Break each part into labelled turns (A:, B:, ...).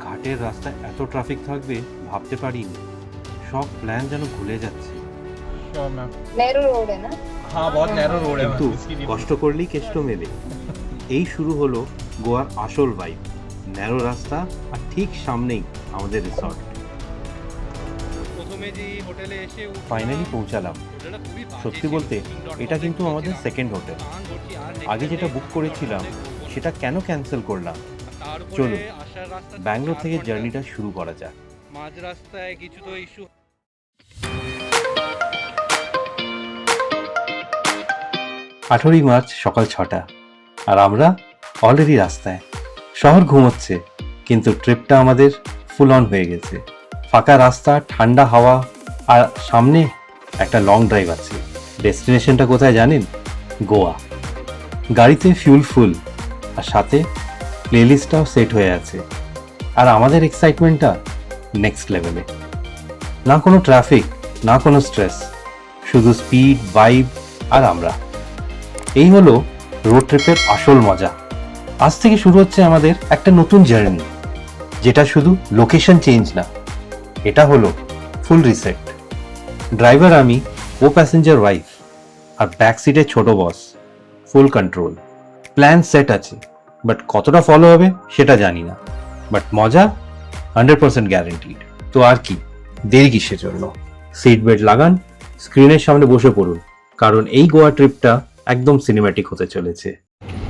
A: ঘাটের রাস্তায় এত ট্রাফিক থাকবে ভাবতে পারিনি। সব প্ল্যান যেন ভুলে যাচ্ছে।
B: Sure ma'am.
C: नैरो रोड है ना।
B: हाँ बहुत नैरो रोड है
A: কিন্তু
B: मैम, इसीलिए
A: কষ্ট করলেই কেষ্ট মেলে। এই শুরু হলো গোয়ার আসল ভাইব। ন্যারো রাস্তা আর ঠিক সামনেই আমাদের রিসর্ট।
D: প্রথমে যে হোটেলে এসে
A: ফাইনালি পৌঁছালাম। সত্যি বলতে এটা কিন্তু আমাদের সেকেন্ড হোটেল। আগে যেটা বুক করেছিলাম সেটা কেন ক্যান্সেল করলাম? চলুন ব্যাঙ্গালোর থেকে জার্নিটা শুরু করা যাক।
D: মাঝ রাস্তায় কিছু তো ইস্যু।
A: 18ই মার্চ সকাল 6টা আর আমরা অলরেডি রাস্তায়। শহর ঘুমোচ্ছে কিন্তু ট্রিপটা আমাদের ফুল অন হয়ে গেছে। ফাঁকা রাস্তা, ঠান্ডা হাওয়া আর সামনে একটা লং ড্রাইভ আছে। ডেস্টিনেশনটা কোথায় জানেন? গোয়া। গাড়িতে ফিউল ফুল আর সাথে প্লেলিস্টটাও সেট হয়ে আছে। আর আমাদের এক্সাইটমেন্টটা নেক্সট লেভেলে। না কোনো ট্রাফিক, না কোনো স্ট্রেস, শুধু স্পিড, ভাইব আর আমরা। এই হলো রোড ট্রিপের আসল মজা। আজ থেকে শুরু হচ্ছে আমাদের একটা নতুন জার্নি, যেটা শুধু লোকেশন চেঞ্জ না, এটা হলো ফুল রিসেট। ড্রাইভার আমি, ও প্যাসেঞ্জার ওয়াইফ, আর ব্যাক সিটে ছোট boss. Full control. Plan set আছে, বাট কতটা ফলো হবে সেটা জানি না। বাট মজা 100% গ্যারেন্টিড। তো আর কি দেরি কিসের জন্য? সিট বেল্ট লাগান, স্ক্রিনের সামনে বসে পড়ুন, কারণ এই গোয়া ট্রিপটা একদম সিনেম্যাটিক হতে চলেছে।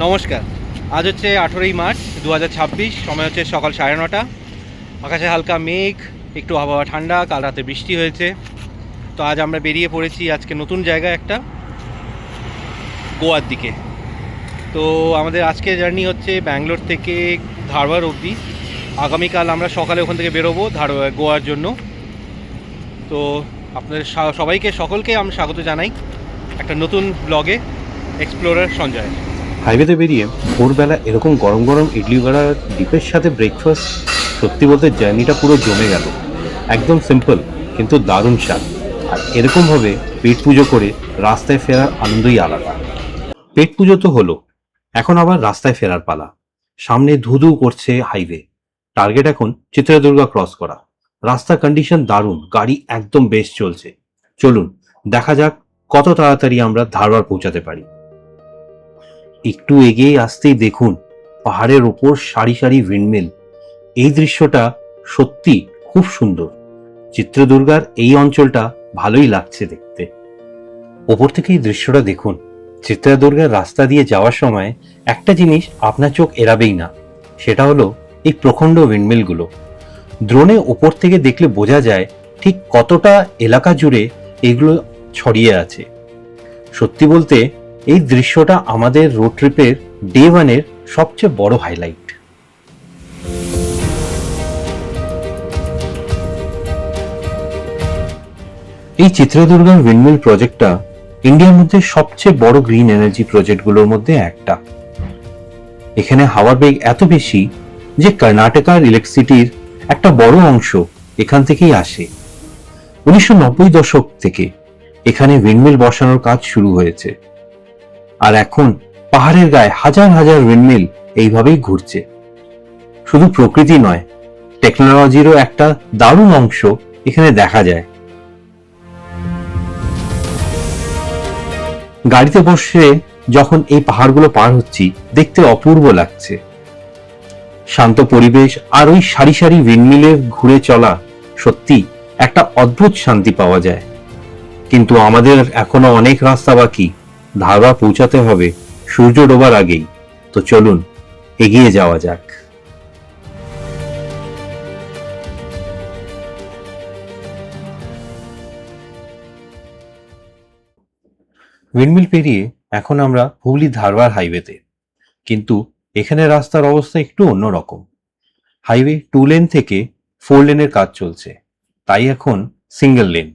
D: নমস্কার, আজ হচ্ছে 18ই মার্চ 2026, সময় হচ্ছে সকাল 9:30। আকাশে হালকা মেঘ, একটু আবহাওয়া ঠান্ডা, কাল রাতে বৃষ্টি হয়েছে। তো আজ আমরা বেরিয়ে পড়েছি আজকে নতুন জায়গায় একটা, গোয়ার দিকে। তো আমাদের আজকে জার্নি হচ্ছে ব্যাঙ্গালোর থেকে ধারওয়াড় অবধি। আগামীকাল আমরা সকালে ওখান থেকে বেরোবো গোয়ার জন্য। তো আপনাদের সকলকে আমি স্বাগত জানাই একটা নতুন ব্লগে, এক্সপ্লোরার সঞ্জয়।
A: হাইওয়েতে বেরিয়ে ভোরবেলা এরকম গরম গরম ইডলি বড়া ডিপের সাথে ব্রেকফাস্ট, সত্যি বলতে জার্নিটা পুরো জমে গেল। একদম সিম্পল কিন্তু দারুণ স্বাদ। আর এরকমভাবে পেট পুজো করে রাস্তায় ফেরার আনন্দই আলাদা। পেট পুজো তো হলো, এখন আবার রাস্তায় ফেরার পালা। সামনে ধুধু করছে হাইওয়ে। টার্গেট এখন চিত্রদুর্গা ক্রস করা। রাস্তার কন্ডিশন দারুণ, গাড়ি একদম বেশ চলছে। চলুন দেখা যাক কত তাড়াতাড়ি আমরা ধারওয়াড় পৌঁছাতে পারি। একটু এগিয়ে আসতেই দেখুন পাহাড়ের ওপর সারি সারি উইন্ডমিল। এই দৃশ্যটা সত্যি খুব সুন্দর। চিত্রদুর্গার এই অঞ্চলটা ভালোই লাগছে দেখতে। ওপর থেকে এই দৃশ্যটা দেখুন। চিত্রদুর্গার রাস্তা দিয়ে যাওয়ার সময় একটা জিনিস আপনার চোখ এড়াবেই না, সেটা হলো এই প্রখণ্ড উইন্ডমিলগুলো। ড্রোনে ওপর থেকে দেখলে বোঝা যায় ঠিক কতটা এলাকা জুড়ে এগুলো ছড়িয়ে আছে। সত্যি বলতে এই দৃশ্যটা আমাদের রোড ট্রিপের ডে 1-এর সবচেয়ে বড় হাইলাইট। এই চিত্রদুর্গার উইন্ডমিল প্রজেক্টটা ইন্ডিয়ার মধ্যে সবচেয়ে বড় গ্রিন এনার্জি প্রজেক্টগুলোর মধ্যে একটা। এখানে হাওয়ার বেগ এত বেশি যে কর্ণাটকার ইলেকট্রিসিটির একটা বড় অংশ এখান থেকেই আসে। 1990 দশক থেকে এখানে উইন্ডমিল বসানোর কাজ শুরু হয়েছে। আর এখন পাহাড়ের গায়ে হাজার হাজার উইন্ডমিল এইভাবেই ঘুরছে। শুধু প্রকৃতি নয়, টেকনোলজিরও একটা দারুণ অংশ এখানে দেখা যায়। গাড়িতে বসে যখন এই পাহাড়গুলো পার হচ্ছি, দেখতে অপূর্ব লাগছে। শান্ত পরিবেশ আর ওই সারি সারি উইন্ডমিলের ঘুরে চলা, সত্যি একটা অদ্ভুত শান্তি পাওয়া যায়। কিন্তু আমাদের এখনো অনেক রাস্তা বাকি। ধারওয়াড় পৌঁছাতে হবে সূর্য ডোবার আগেই। তো চলুন এগিয়ে যাওয়া যাক। উইন্ডমিল পেরিয়ে এখন আমরা হুগলি ধারওয়াড় হাইওয়েতে। কিন্তু এখানে রাস্তার অবস্থা একটু অন্যরকম। হাইওয়ে 2 লেন থেকে 4 লেনের কাজ চলছে, তাই এখন সিঙ্গেল লেন।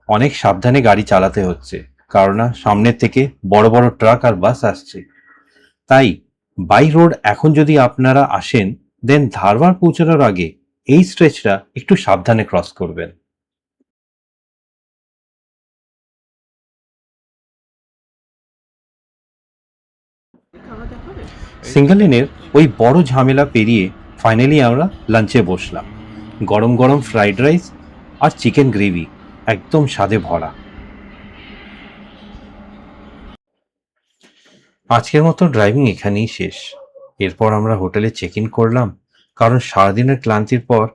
A: অনেক সাবধানে গাড়ি চালাতে হচ্ছে, কারণ সামনের থেকে বড় বড় ট্রাক আর বাস আসছে। তাই বাই রোড এখন যদি আপনারা আসেন, দেন ধারওয়াড় পৌঁছানোর আগে এই স্ট্রেচটা একটু সাবধানে ক্রস করবেন। সিঙ্গেল লেনের ওই বড় ঝামেলা পেরিয়ে ফাইনালি আমরা লাঞ্চে বসলাম। গরম গরম ফ্রাইড রাইস আর চিকেন গ্রেভি একদম স্বাদে ভরা। আজকের মতো ড্রাইভিং এখানেই শেষ। এরপর আমরা হোটেলে চেক ইন করলাম, কারণ সারাদিনের ক্লান্তির পর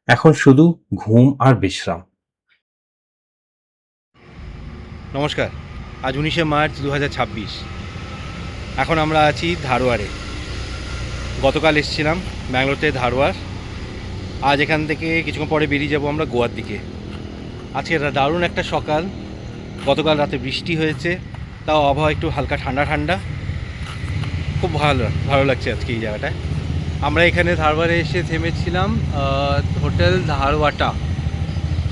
A: এখন শুধু ঘুম আর বিশ্রাম।
D: নমস্কার, আজ 19শে মার্চ 2026। এখন আমরা আছি ধারওয়াড়ে। গতকাল এসেছিলাম ব্যাঙ্গালোর থেকে ধারওয়াড়। আজ এখান থেকে কিছুক্ষণ পরে বেরিয়ে যাব আমরা গোয়ার দিকে। আজকে দারুণ একটা সকাল। গতকাল রাতে বৃষ্টি হয়েছে, তাও আবহাওয়া একটু হালকা ঠান্ডা ঠান্ডা। খুব ভালো লাগছে আজকে এই জায়গাটায়। আমরা এখানে ধারওয়াড়ে এসে থেমেছিলাম হোটেল ধারওয়াটা।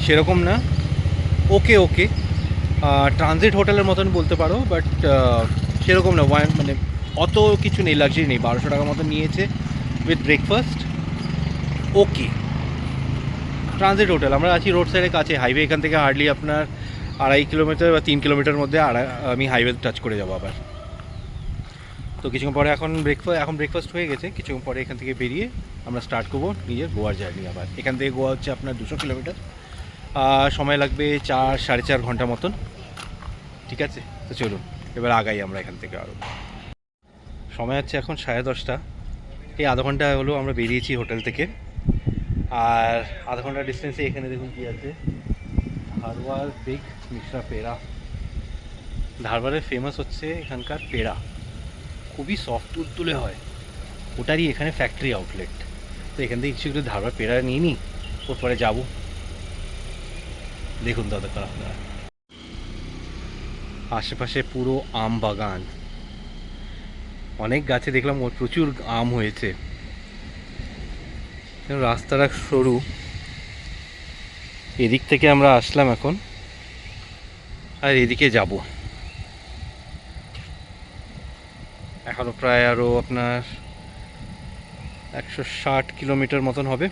D: সেরকম না, ওকে ওকে ট্রানজিট হোটেলের মতন বলতে পারো, বাট সেরকম না, মানে অত কিছু নেই, লাক্সারি নেই। 1200 টাকার মতো নিয়েছে with breakfast. Okay transit hotel. আমরা আছি রোড সাইডের কাছে, হাইওয়ে এখান থেকে হার্ডলি আপনার 2.5 কিলোমিটার বা 3 কিলোমিটার মধ্যে আমি হাইওয়ে টাচ করে যাবো আবার। তো কিছুক্ষণ পরে এখন ব্রেকফাস্ট হয়ে গেছে। কিছুক্ষণ পরে এখান থেকে বেরিয়ে আমরা স্টার্ট করবো নিজের গোয়ার জার্নি। আবার এখান থেকে গোয়া হচ্ছে আপনার 200 কিলোমিটার, সময় লাগবে 4-4.5 ঘন্টা মতন। ঠিক আছে, তো চলুন এবার আগাই আমরা এখান থেকে। আরও সময় হচ্ছে এখন 10:30। এই আধা ঘন্টা হলো আমরা বেরিয়েছি হোটেল থেকে। আর আধা ঘন্টা ডিস্টেন্সে এখানে দেখুন কী আছে, ধারওয়াড় বিগ মিশ্রা পেড়া। ধারওয়াড়ের ফেমাস হচ্ছে এখানকার পেড়া, খুবই সফট তুলতুলে হয়। ওটারই এখানে ফ্যাক্টরি আউটলেট। তো এখান থেকে কিছু একটু ধারওয়াড় পেড়া নিয়ে নিই, ওরপরে যাবো। দেখুন দাদা আপনারা, আশেপাশে পুরো আম বাগান। অনেক গাছে দেখলাম প্রচুর আম হয়েছে। রাস্তাটা সরু, এদিক থেকে আমরা আসলাম এখন, আর এদিকে যাব। এখনো প্রায় আরও আপনার 160 কিলোমিটার মতন হবে।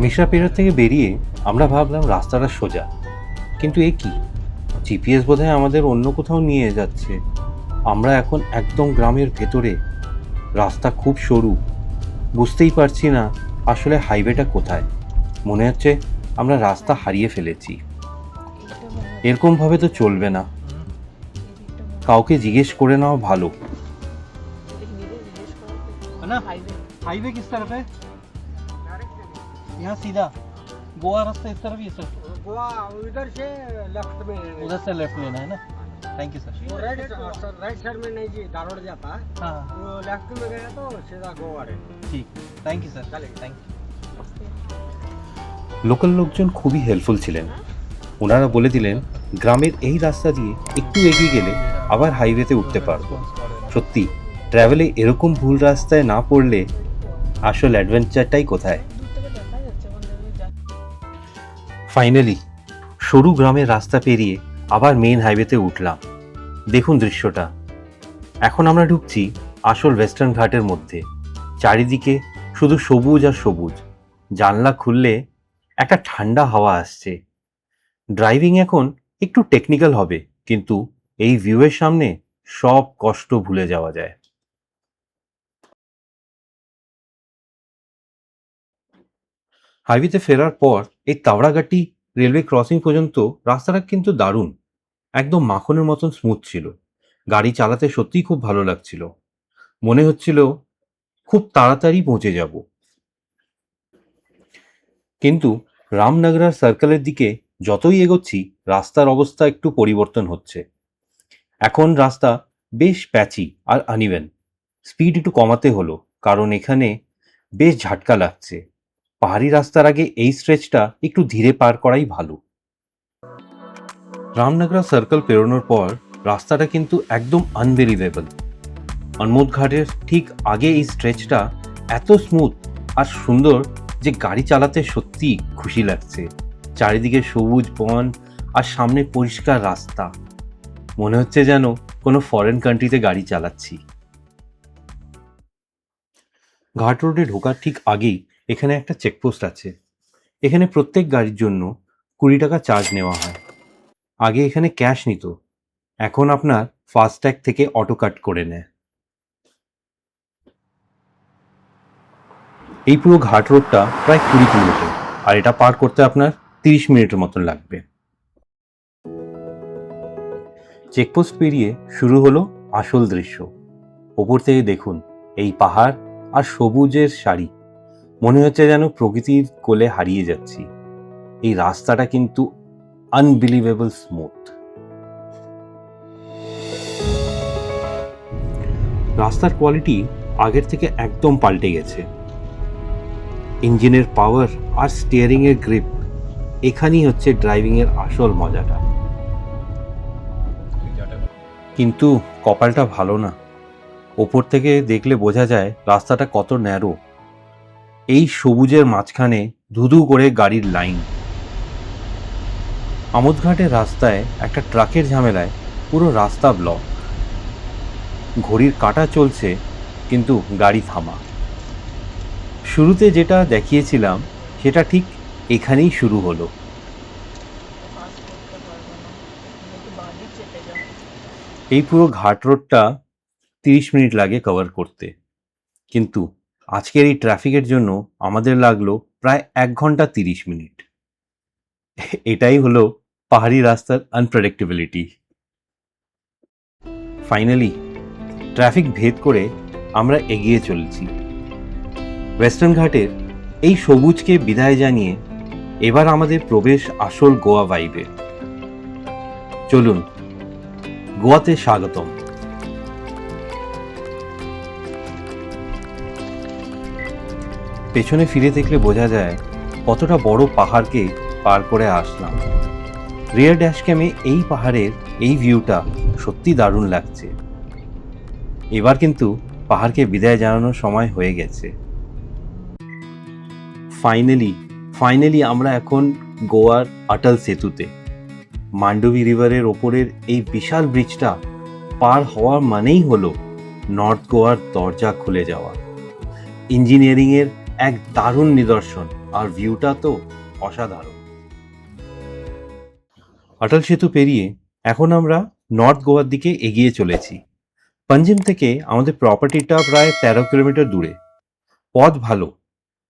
A: মিশ্রা পেড়ার থেকে বেরিয়ে আমরা ভাবলাম রাস্তাটা সোজা, কিন্তু এ কি, জিপিএস বোধহয় আমাদের অন্য কোথাও নিয়ে যাচ্ছে। আমরা এখন একদম গ্রামের ভেতরে, রাস্তা খুব সরু, বুঝতেই পারছি না আসলে হাইওয়েটা কোথায়। মনে হচ্ছে আমরা রাস্তা হারিয়ে ফেলেছি। এরকমভাবে তো চলবে না, কাউকে জিজ্ঞেস করে নেওয়া ভালো।
D: हाईवे किस तरफ है? यहाँ सीधा गोवा रास्ता इस तरफ ही है सर?
B: गोवा उधर से लेफ्ट में
D: उधर से लेफ्ट लेना है ना। Thank you sir.
B: वो राइट साइड में नहीं जी, धारवाड़ जाता है।
D: हाँ
B: वो लेफ्ट में गया तो सीधा गोवा है।
D: ठीक, thank you sir. Thank you.
A: Local লোকজন খুবই হেল্পফুল ছিলেন। ওনারা বলে দিলেন গ্রামের এই রাস্তা দিয়ে একটু এগিয়ে গেলে আবার হাইওয়েতে উঠতে পারবো। সত্যি ট্রাভেলে এরকম ভুল রাস্তায় না পড়লে আসল অ্যাডভেঞ্চারটাই কোথায়। ফাইনালি সরু গ্রামের রাস্তা পেরিয়ে আবার মেইন হাইওয়েতে উঠলাম। দেখুন দৃশ্যটা, এখন আমরা ঢুকছি আসল ওয়েস্টার্ন ঘাটের মধ্যে। চারিদিকে শুধু সবুজ আর সবুজ। জানলা খুললে একটা ঠান্ডা হাওয়া আসছে। ড্রাইভিং এখন একটু টেকনিক্যাল হবে, কিন্তু এই ভিউয়ের সামনে সব কষ্ট ভুলে যাওয়া যায়। হাইওয়েতে ফেরার পর এই তাওড়াগাটি রেলওয়ে ক্রসিং পর্যন্ত রাস্তাটা কিন্তু দারুণ, একদম মাখনের মতন স্মুথ ছিল। গাড়ি চালাতে সত্যিই খুব ভালো লাগছিল, মনে হচ্ছিল খুব তাড়াতাড়ি পৌঁছে যাব। কিন্তু রামনগরার সার্কেলের দিকে যতই এগোচ্ছি রাস্তার অবস্থা একটু পরিবর্তন হচ্ছে। এখন রাস্তা বেশ প্যাচি আর আনইভেন। স্পিড একটু কমাতে হলো, কারণ এখানে বেশ ঝাটকা লাগছে। পাহাড়ি রাস্তার আগে এই স্ট্রেচটা একটু ধীরে পার করাই ভালো। রামনগরা সার্কেল পেরোনোর পর রাস্তাটা কিন্তু একদম আনবিলিভেবল। অনমোদ ঘাটের ঠিক আগে এই স্ট্রেচটা এত স্মুথ আর সুন্দর যে গাড়ি চালাতে সত্যি খুশি লাগছে। চারিদিকে সবুজ বন আর সামনে পরিষ্কার রাস্তা, মনে হচ্ছে যেন কোনো ফরেন কান্ট্রিতে গাড়ি চালাচ্ছি। ঘাট রোডে ঢোকার ঠিক আগেই এখানে একটা চেকপোস্ট আছে। এখানে প্রত্যেক গাড়ির জন্য 20 টাকা চার্জ নেওয়া হয়। আগে এখানে ক্যাশ নিত, এখন আপনার ফাস্ট্যাগ থেকে অটো কাট করে নেয়। এই পুরো ঘাট রোডটা প্রায় 20 কিলোমিটার, আর এটা পার করতে আপনার 30 মিনিটের মতন লাগবে। চেকপোস্ট পেরিয়ে শুরু হলো আসল দৃশ্য। ওপর থেকে দেখুন এই পাহাড় আর সবুজের সারি, মনে হচ্ছে যেন প্রকৃতির কোলে হারিয়ে যাচ্ছি। এই রাস্তাটা কিন্তু আনবিলিভেবল স্মুথ। রাস্তার কোয়ালিটি আগের থেকে একদম পাল্টে গেছে। ইঞ্জিনের পাওয়ার আর স্টিয়ারিং এর গ্রিপ, এখানেই হচ্ছে ড্রাইভিং এর আসল মজাটা। কিন্তু কপালটা ভালো না, ওপর থেকে দেখলে বোঝা যায় রাস্তাটা কত ন্যারো। এই সবুজের মাঝখানে ধুধু করে গাড়ির লাইন। আমোদঘাটের রাস্তায় একটা ট্রাকের ঝামেলায় পুরো রাস্তা ব্লক। ঘড়ির কাঁটা চলছে কিন্তু গাড়ি থামা। শুরুতে যেটা দেখিয়েছিলাম সেটা ঠিক এখানেই শুরু হলো। এই পুরো ঘাট রোডটা 30 মিনিট লাগে কভার করতে, কিন্তু আজকের এই ট্রাফিকের জন্য আমাদের লাগলো প্রায় 1 ঘন্টা 30 মিনিট। এটাই হলো পাহাড়ি রাস্তার আনপ্রেডিক্টেবিলিটি। ফাইনালি ট্রাফিক ভেদ করে আমরা এগিয়ে চলেছি। ওয়েস্টার্ন ঘাটের এই সবুজকে বিদায় জানিয়ে এবার আমাদের প্রবেশ আসল গোয়া ভাইবে। চলুন, গোয়াতে স্বাগতম। পেছনে ফিরে দেখলে বোঝা যায় কতটা বড় পাহাড়কে পার করে আসলাম। রিয়ার ড্যাশ ক্যামে এই পাহাড়ের এই ভিউটা সত্যি দারুণ লাগছে। এবার কিন্তু পাহাড়কে বিদায় জানানোর সময় হয়ে গেছে। ফাইনালি আমরা এখন গোয়ার অটল সেতুতে। মান্ডোভি রিভারের ওপরের এই বিশাল ব্রিজটা পার হওয়ার মানেই হলো নর্থ গোয়ার দরজা খুলে যাওয়া। ইঞ্জিনিয়ারিংয়ের এক দারুণ নিদর্শন, আর ভিউটা তো অসাধারণ। অটল সেতু পেরিয়ে এখন আমরা নর্থ গোয়ার দিকে এগিয়ে চলেছি। পাঞ্জিম থেকে আমাদের প্রপার্টিটা প্রায় 13 কিলোমিটার দূরে। পথ ভালো,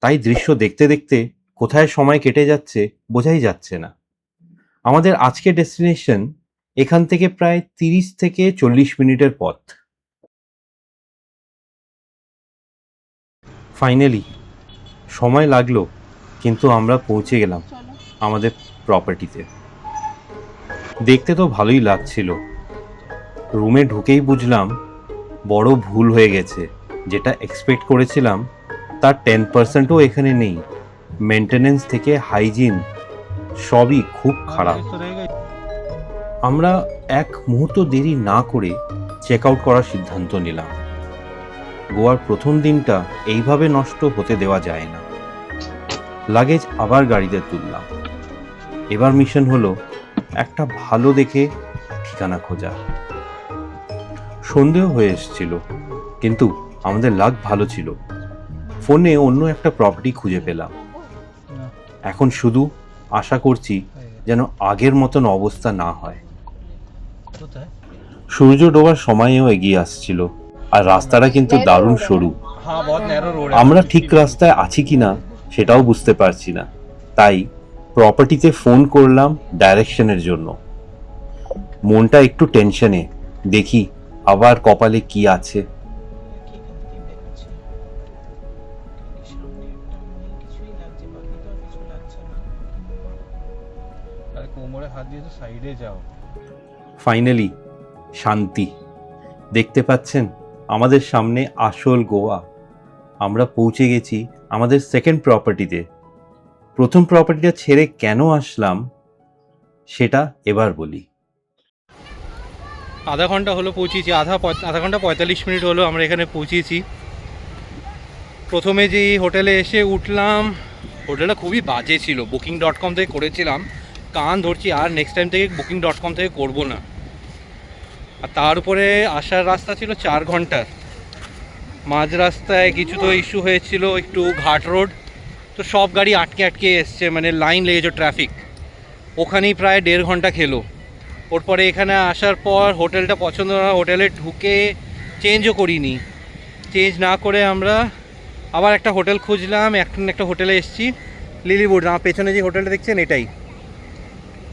A: তাই দৃশ্য দেখতে দেখতে কোথায় সময় কেটে যাচ্ছে বোঝাই যাচ্ছে না। আমাদের আজকের ডেস্টিনেশন এখান থেকে প্রায় 30 থেকে 40 মিনিটের পথ। ফাইনালি সময় লাগলো, কিন্তু আমরা পৌঁছে গেলাম আমাদের প্রপার্টিতে। দেখতে তো ভালোই লাগছিল, রুমে ঢুকেই বুঝলাম বড় ভুল হয়ে গেছে। যেটা এক্সপেক্ট করেছিলাম তার 10%ও এখানে নেই। মেনটেনেন্স থেকে হাইজিন সবই খুব খারাপ। আমরা এক মুহূর্ত দেরি না করে চেক আউট করার সিদ্ধান্ত নিলাম। গোয়ার প্রথম দিনটা এইভাবে নষ্ট হতে দেওয়া যায় না। লাগেজ আবার গাড়িতে তুললাম। এবার মিশন হলো একটা ভালো দেখে ঠিকানা খোঁজা। সন্দেহ হয়ে এসেছিল, কিন্তু আমাদের লাক ভালো ছিল। ফোনে অন্য একটা প্রপার্টি খুঁজে পেলাম। এখন শুধু আশা করছি যেন আগের মতন অবস্থা না হয়। সূর্য ডোবার সময়ও এগিয়ে আসছিল, আর রাস্তাটা কিন্তু দারুণ সরু। আমরা ঠিক রাস্তায় আছি কিনা সেটাও বুঝতে পারছি না, তাই প্রপার্টিতে ফোন করলাম ডাইরেকশনের জন্য। মনটা একটু টেনশনে, দেখি আবার কপালে কি আছে।
D: কোমরে হাত দিয়ে সাইডে যাও।
A: ফাইনালি শান্তি। দেখতে পাচ্ছেন আমাদের সামনে আসল গোয়া। আমরা পৌঁছে গেছি আমাদের সেকেন্ড প্রপার্টিতে। প্রথম প্রপার্টিটা ছেড়ে কেন আসলাম সেটা এবার বলি।
D: আধা ঘন্টা হলো পৌঁছেছি, আধা ঘন্টা 45 মিনিট হলো আমরা এখানে পৌঁছেছি। প্রথমে যে হোটেলে এসে উঠলাম, হোটেলটা খুবই বাজে ছিল। booking.com থেকে করেছিলাম, কান ধরছি আর নেক্সট টাইম থেকে booking.com থেকে করব না। আর তার উপরে আসার রাস্তা ছিল 4 ঘন্টার। মাঝ রাস্তায় কিছু তো ইস্যু হয়েছিল, একটু ঘাট রোড তো সব গাড়ি আটকে আটকে এসছে, মানে লাইন লেগেছে, ট্রাফিক। ওখানেই প্রায় 1.5 ঘন্টা খেলো। ওর পরে এখানে আসার পর হোটেলটা পছন্দ না, হোটেলে ঢুকে চেঞ্জও করিনি। চেঞ্জ না করে আমরা আবার একটা হোটেল খুঁজলাম। এখন একটা হোটেলে এসেছি, লিলিউড। আমার পেছনে যে হোটেলটা দেখছেন এটাই,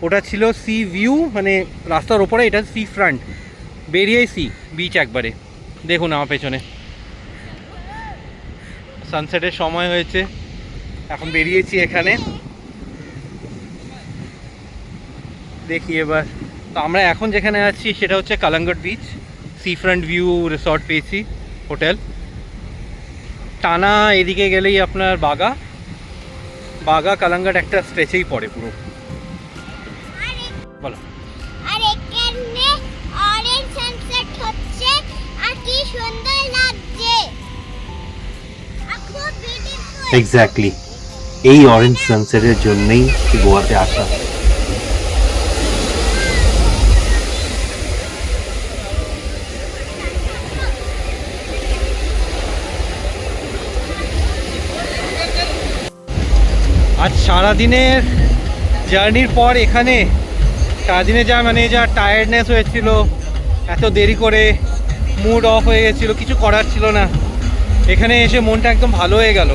D: ওটা ছিল সি ভিউ, মানে রাস্তার ওপরে, এটা সি ফ্রন্ট, বেরিয়েই সি বিচ একবারে। দেখুন আমার পেছনে সানসেটের সময় হয়েছে, এখন বেরিয়েছি এখানে। দেখি এবার, তো আমরা এখন যেখানে আছি সেটা হচ্ছে Calangute beach, sea front view resort পেয়েছি হোটেল। টানা এদিকে গেলেই আপনার বাগা কালাঙ্গট একটা স্ট্রেচেই পড়ে পুরো। বলো।
C: আর এখানে অরেঞ্জ সানসেট হচ্ছে, আর কি সুন্দর লাগছে, আর খুব বিউটিফুল।
A: এক্স্যাক্টলি, এই অরেঞ্জ সানসেটের জন্যই গোয়াতে আসা।
D: আজ সারাদিনের জার্নির পর এখানে সারাদিনে যা টায়ার্ডনেস হয়েছিল, এত দেরি করে মুড অফ হয়ে গেছিলো, কিছু করার ছিল না। এখানে এসে মনটা একদম ভালো হয়ে গেল।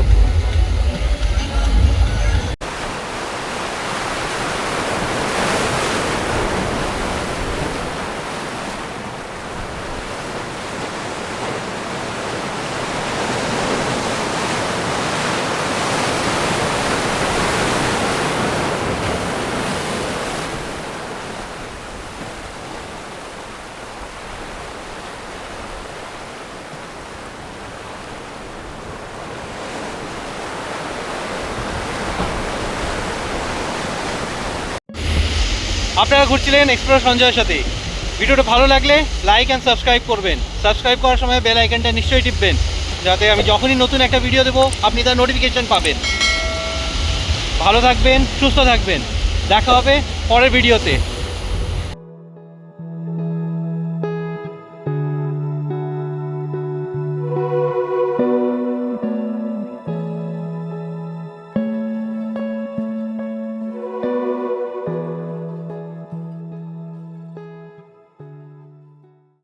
D: আপনারা ঘুরছিলেন এক্সপ্লোর সঞ্জয়ের সাথে। ভিডিওটা ভালো লাগলে লাইক অ্যান্ড সাবস্ক্রাইব করবেন। সাবস্ক্রাইব করার সময় বেল আইকনটা নিশ্চয়ই টিপবেন, যাতে আমি যখনই নতুন একটা ভিডিও দেবো আপনি তার নোটিফিকেশন পাবেন। ভালো থাকবেন, সুস্থ থাকবেন, দেখা হবে পরের ভিডিওতে।